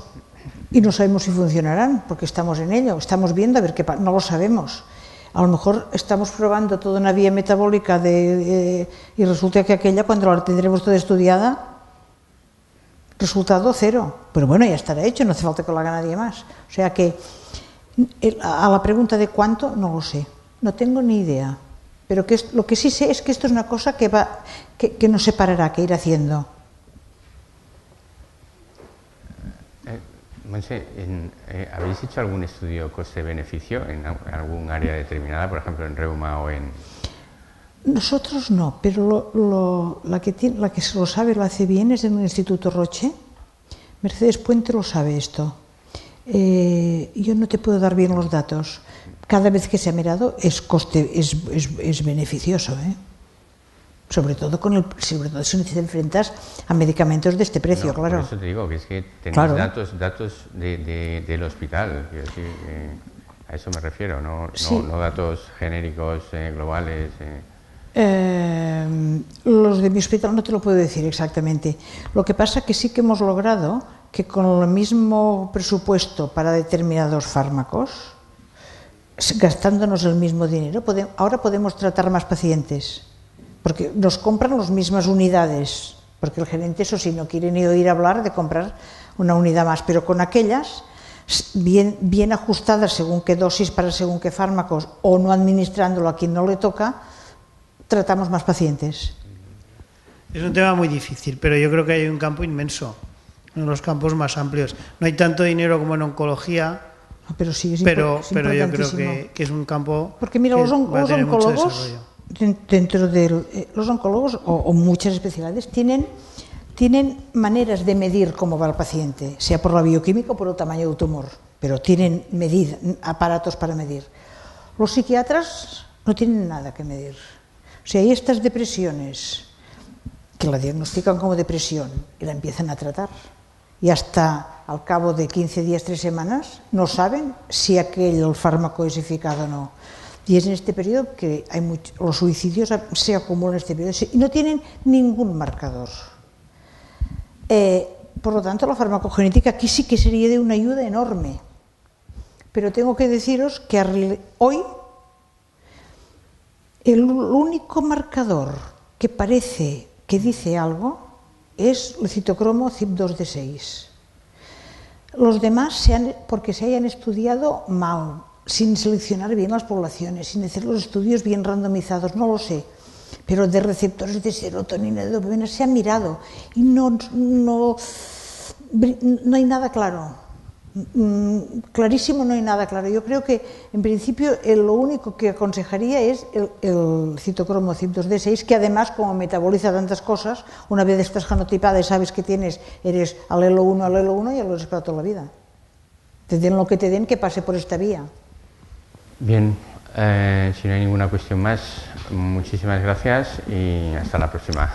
y no sabemos si funcionarán, porque estamos en ello, estamos viendo a ver qué pasa, no lo sabemos. A lo mejor estamos probando toda una vía metabólica y resulta que aquella, cuando la tendremos toda estudiada, resultado cero, pero bueno, ya estará hecho, no hace falta que lo haga nadie más. O sea que a la pregunta de cuánto, no lo sé, no tengo ni idea, pero lo que sí sé es que esto es una cosa que nos separará, que ir haciendo. Montse, ¿habéis hecho algún estudio coste-beneficio en algún área determinada, por ejemplo en reuma o en...? Nosotros no, pero la que se lo sabe, lo hace bien, es en el Instituto Roche. Mercedes Puente lo sabe esto. Yo no te puedo dar bien los datos. Cada vez que se ha mirado es beneficioso, sobre todo si te enfrentas a medicamentos de este precio, claro. Por eso te digo que es que tenéis claro. datos del hospital, quiero decir, a eso me refiero, no datos genéricos, globales. Los de mi hospital no te lo puedo decir exactamente. Lo que pasa es que sí que hemos logrado que con el mismo presupuesto para determinados fármacos, gastándonos el mismo dinero, ahora podemos tratar más pacientes, porque nos compran las mismas unidades, porque el gerente, eso sí, no quiere ni oír hablar de comprar una unidad más, pero con aquellas bien ajustadas según qué dosis para según qué fármacos, o no administrándolo a quien no le toca, tratamos más pacientes. Es un tema muy difícil, pero yo creo que hay un campo inmenso, uno de los campos más amplios. No hay tanto dinero como en oncología, pero sí, pero yo creo que es un campo. Porque mira, los oncólogos, dentro de los oncólogos o muchas especialidades, tienen maneras de medir cómo va el paciente, sea por la bioquímica o por el tamaño del tumor, pero tienen aparatos para medir. Los psiquiatras no tienen nada que medir. O sea, hay estas depresiones que la diagnostican como depresión y la empiezan a tratar, y hasta al cabo de 15 días, 3 semanas, no saben si el fármaco es eficaz o no. Y es en este periodo que los suicidios se acumulan en este periodo y no tienen ningún marcador. Por lo tanto, la farmacogenética aquí sí que sería de una ayuda enorme. Pero tengo que deciros que hoy el único marcador que parece que dice algo es el citocromo CYP2D6. Los demás, porque se hayan estudiado mal, sin seleccionar bien las poblaciones, sin hacer los estudios bien randomizados, no lo sé, pero de receptores de serotonina, de dopamina, se ha mirado y no hay nada claro. Clarísimo no hay nada claro. Yo creo que en principio lo único que aconsejaría es el citocromo CYP2D6, que además, como metaboliza tantas cosas, una vez estás genotipada y sabes que eres alelo 1 y lo eres para toda la vida. Te den lo que te den, que pase por esta vía. Bien, Si no hay ninguna cuestión más, muchísimas gracias y hasta la próxima.